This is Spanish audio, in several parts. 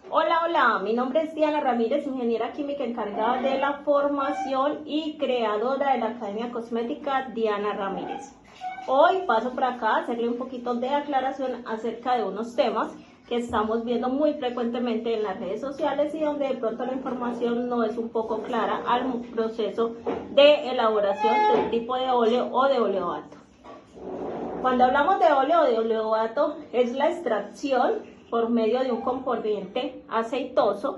Hola, hola, mi nombre es Diana Ramírez, ingeniera química encargada de la formación y creadora de la Academia Cosmética Diana Ramírez. Hoy paso por acá a hacerle un poquito de aclaración acerca de unos temas que estamos viendo muy frecuentemente en las redes sociales y donde de pronto la información no es un poco clara al proceso de elaboración de un tipo de óleo o de oleoato. Cuando hablamos de óleo o de oleoato es la extracción por medio de un componente aceitoso,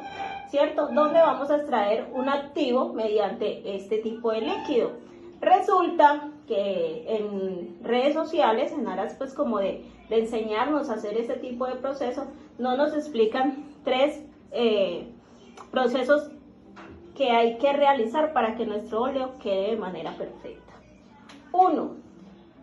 ¿cierto? Donde vamos a extraer un activo mediante este tipo de líquido. Resulta que en redes sociales, en aras pues como de enseñarnos a hacer este tipo de proceso, no nos explican tres procesos que hay que realizar para que nuestro óleo quede de manera perfecta. 1.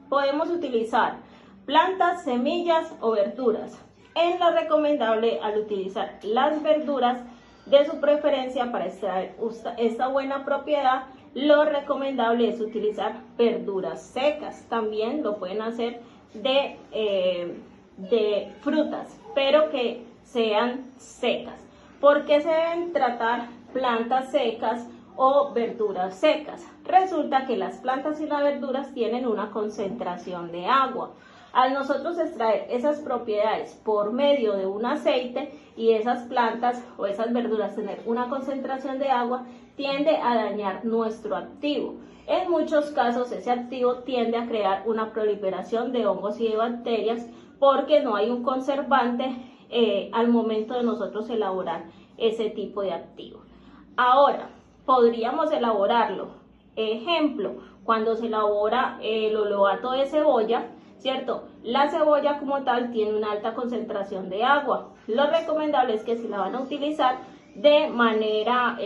Podemos utilizar plantas, semillas o verduras. En lo recomendable al utilizar las verduras de su preferencia para extraer esta buena propiedad, lo recomendable es utilizar verduras secas. También lo pueden hacer de frutas, pero que sean secas. ¿Por qué se deben tratar plantas secas o verduras secas? Resulta que las plantas y las verduras tienen una concentración de agua. Al nosotros extraer esas propiedades por medio de un aceite y esas plantas o esas verduras tener una concentración de agua, tiende a dañar nuestro activo. En muchos casos ese activo tiende a crear una proliferación de hongos y de bacterias porque no hay un conservante al momento de nosotros elaborar ese tipo de activo. Ahora, podríamos elaborarlo. Ejemplo, cuando se elabora el oleoato de cebolla, ¿cierto? La cebolla como tal tiene una alta concentración de agua. Lo recomendable es que si la van a utilizar de manera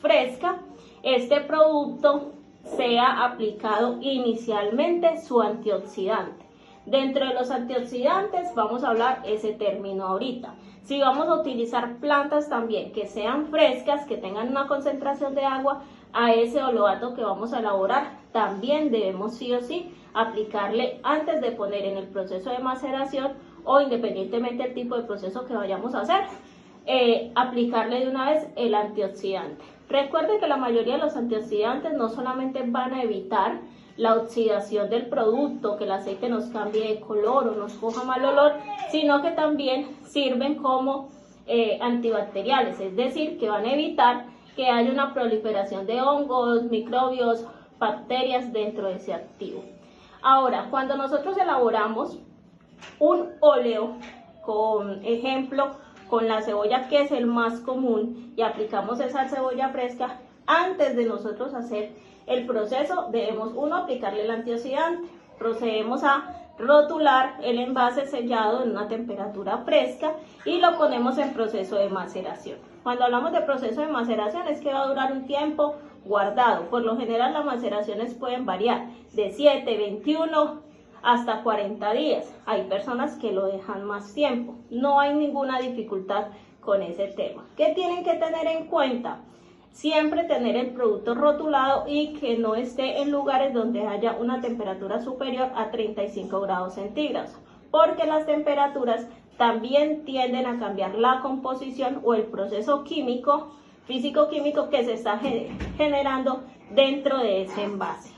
fresca, este producto sea aplicado inicialmente su antioxidante. Dentro de los antioxidantes vamos a hablar ese término ahorita. Si vamos a utilizar plantas también que sean frescas, que tengan una concentración de agua, a ese oleoato que vamos a elaborar también debemos sí o sí aplicarle antes de poner en el proceso de maceración o independientemente del tipo de proceso que vayamos a hacer, aplicarle de una vez el antioxidante. Recuerden que la mayoría de los antioxidantes no solamente van a evitar la oxidación del producto, que el aceite nos cambie de color o nos coja mal olor, sino que también sirven como antibacteriales, es decir, que van a evitar que haya una proliferación de hongos, microbios, bacterias dentro de ese activo. Ahora, cuando nosotros elaboramos un óleo, con ejemplo, con la cebolla que es el más común y aplicamos esa cebolla fresca, antes de nosotros hacer el proceso debemos aplicarle el antioxidante. Procedemos a rotular el envase sellado en una temperatura fresca y lo ponemos en proceso de maceración. Cuando hablamos de proceso de maceración es que va a durar un tiempo guardado. Por lo general las maceraciones pueden variar de 7, 21 hasta 40 días. Hay personas que lo dejan más tiempo. No hay ninguna dificultad con ese tema. ¿Qué tienen que tener en cuenta? Siempre tener el producto rotulado y que no esté en lugares donde haya una temperatura superior a 35 grados centígrados, porque las temperaturas también tienden a cambiar la composición o el proceso químico, físico-químico que se está generando dentro de ese envase.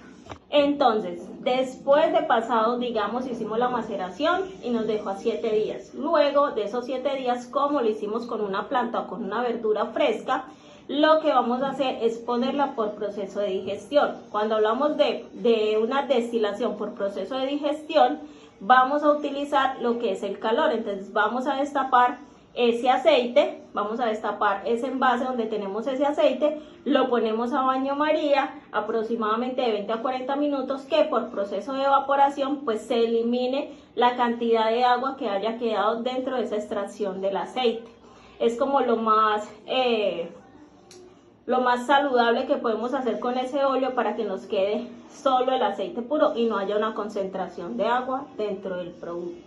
Entonces, después de pasado, digamos, hicimos la maceración y nos dejó a 7 días. Luego de esos 7 días, como lo hicimos con una planta o con una verdura fresca, lo que vamos a hacer es ponerla por proceso de digestión. Cuando hablamos de una destilación por proceso de digestión, vamos a utilizar lo que es el calor. Entonces vamos a destapar ese aceite, vamos a destapar ese envase donde tenemos ese aceite, lo ponemos a baño María aproximadamente de 20 a 40 minutos, que por proceso de evaporación pues se elimine la cantidad de agua que haya quedado dentro de esa extracción del aceite. Es como lo más saludable que podemos hacer con ese óleo para que nos quede solo el aceite puro y no haya una concentración de agua dentro del producto.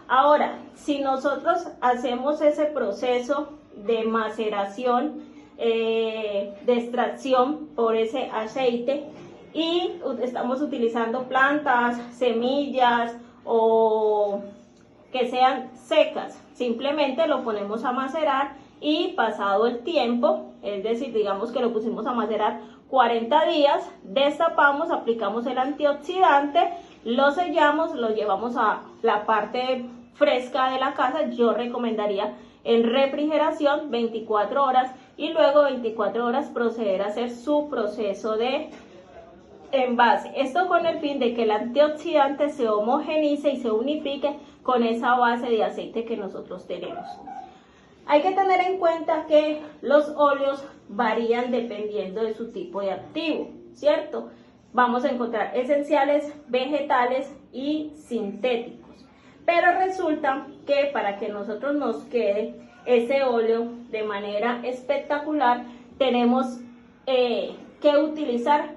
Ahora, si nosotros hacemos ese proceso de maceración, de extracción por ese aceite y estamos utilizando plantas, semillas o que sean secas, simplemente lo ponemos a macerar y pasado el tiempo, es decir, digamos que lo pusimos a macerar 40 días, destapamos, aplicamos el antioxidante, lo sellamos, lo llevamos a la parte fresca de la casa. Yo recomendaría en refrigeración 24 horas y luego 24 horas proceder a hacer su proceso de envase. Esto con el fin de que el antioxidante se homogenice y se unifique con esa base de aceite que nosotros tenemos. Hay que tener en cuenta que los óleos varían dependiendo de su tipo de activo, ¿cierto? Vamos a encontrar esenciales, vegetales y sintéticos. Pero resulta que para que nosotros nos quede ese óleo de manera espectacular, tenemos que utilizar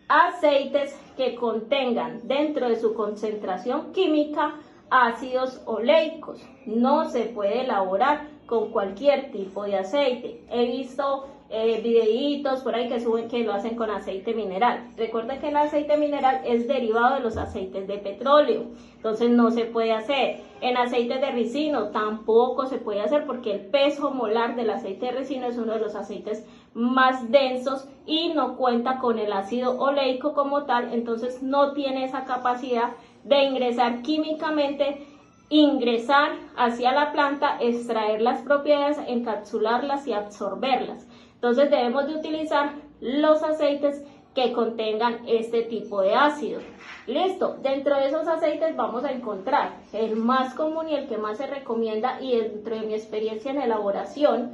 aceites que contengan dentro de su concentración química ácidos oleicos. No se puede elaborar con cualquier tipo de aceite. He visto videitos por ahí que suben que lo hacen con aceite mineral. Recuerden que el aceite mineral es derivado de los aceites de petróleo, entonces no se puede hacer. En aceite de ricino tampoco se puede hacer porque el peso molar del aceite de ricino es uno de los aceites más densos y no cuenta con el ácido oleico como tal, entonces no tiene esa capacidad de ingresar químicamente, ingresar hacia la planta, extraer las propiedades, encapsularlas y absorberlas. Entonces debemos de utilizar los aceites que contengan este tipo de ácido. Listo, dentro de esos aceites vamos a encontrar el más común y el que más se recomienda, y dentro de mi experiencia en elaboración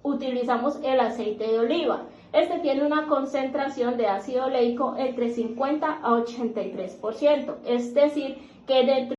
utilizamos el aceite de oliva. Este tiene una concentración de ácido oleico entre 50 a 83%, es decir, que dentro